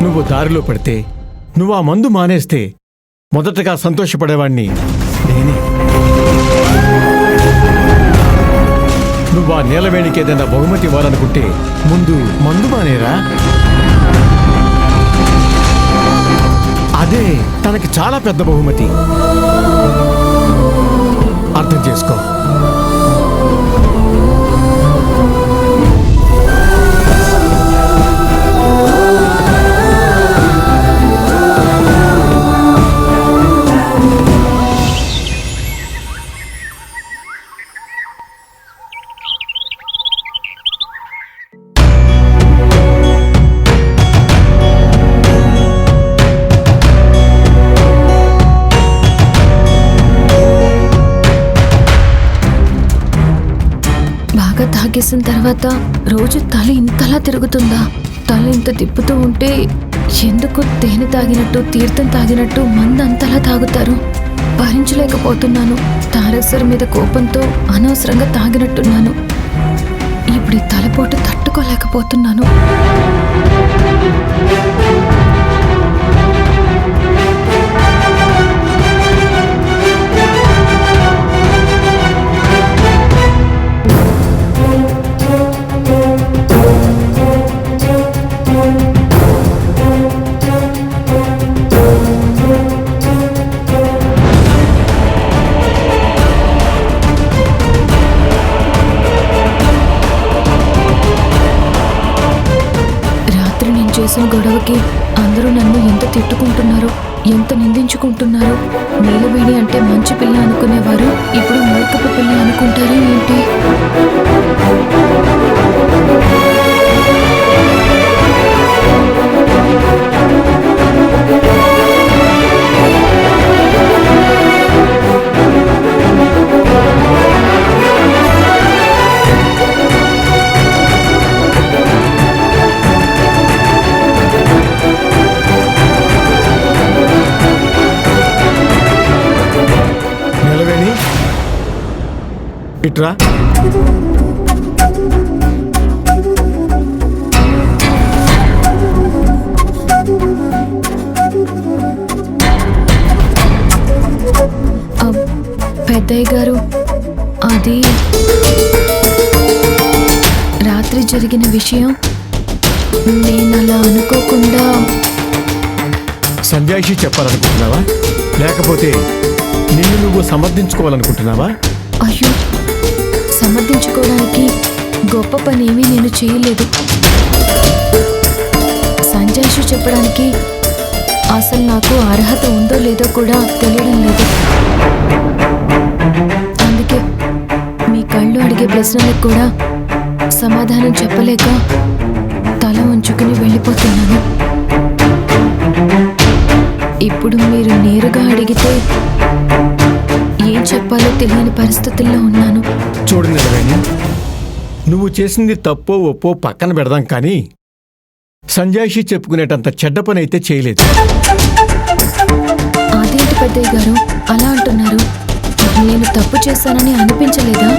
నువ్వు దారిలో పడితే, నువ్వు ఆ మందు మానేస్తే మొదటగా సంతోషపడేవాణ్ణి నేనే. నువ్వు ఆ నీలవేణికి ఏదైనా బహుమతి ఇవ్వాలనుకుంటే ముందు మందు మానేరా. అదే తనకి చాలా పెద్ద బహుమతి. అర్థం చేసుకో. తాగేసిన తర్వాత రోజు తల ఇంతలా తిరుగుతుందా? తల ఇంత తిప్పుతూ ఉంటే ఎందుకు తేనె తాగినట్టు, తీర్థం తాగినట్టు మందు అంతలా తాగుతారు? భరించలేకపోతున్నాను. తారక్ సార్ మీద కోపంతో అనవసరంగా తాగినట్టున్నాను. ఇప్పుడు ఈ తలపోటు తట్టుకోలేకపోతున్నాను. చేసిన గొడవకి అందరూ నన్ను ఎంత తిట్టుకుంటున్నారో, ఎంత నిందించుకుంటున్నారో. నీలవేణి అంటే మంచి పిల్ల అనుకునేవారు ఇప్పుడు మూర్ఖపు పిల్ల అనుకుంటారు ఏంటి? ఇట్రా. పెద్దయ్య గారు, అది రాత్రి జరిగిన విషయం నేను అలా అనుకోకుండా. సంజాయిషి చెప్పాలనుకుంటున్నావా, లేకపోతే నిన్ను నువ్వు సమర్థించుకోవాలనుకుంటున్నావా? అయ్యో, సమర్థించుకోవడానికి గొప్ప పని ఏమీ నేను చేయలేదు. సంజాయిషి చెప్పడానికి అసలు నాకు అర్హత ఉందో లేదో కూడా తెలియడం లేదు. అందుకే మీ కళ్ళు అడిగే ప్రశ్నలకు కూడా సమాధానం చెప్పలేక తల ఉంచుకుని వెళ్ళిపోతున్నాను. ఇప్పుడు మీరు నేరుగా అడిగితే ఏం చెప్పాలో తెలియని పరిస్థితుల్లో ఉన్నాను. చూడు నీలవేణి, నువ్వు చేసింది తప్పో ఒప్పో పక్కన పెడదాం, కానీ సంజాయిషి చెప్పుకునేటంత చెడ్డ పని అయితే చేయలేదు. అదేంటి పెద్దయ్య గారు అలా అంటున్నారు? నేను తప్పు చేశానని అనిపించలేదా?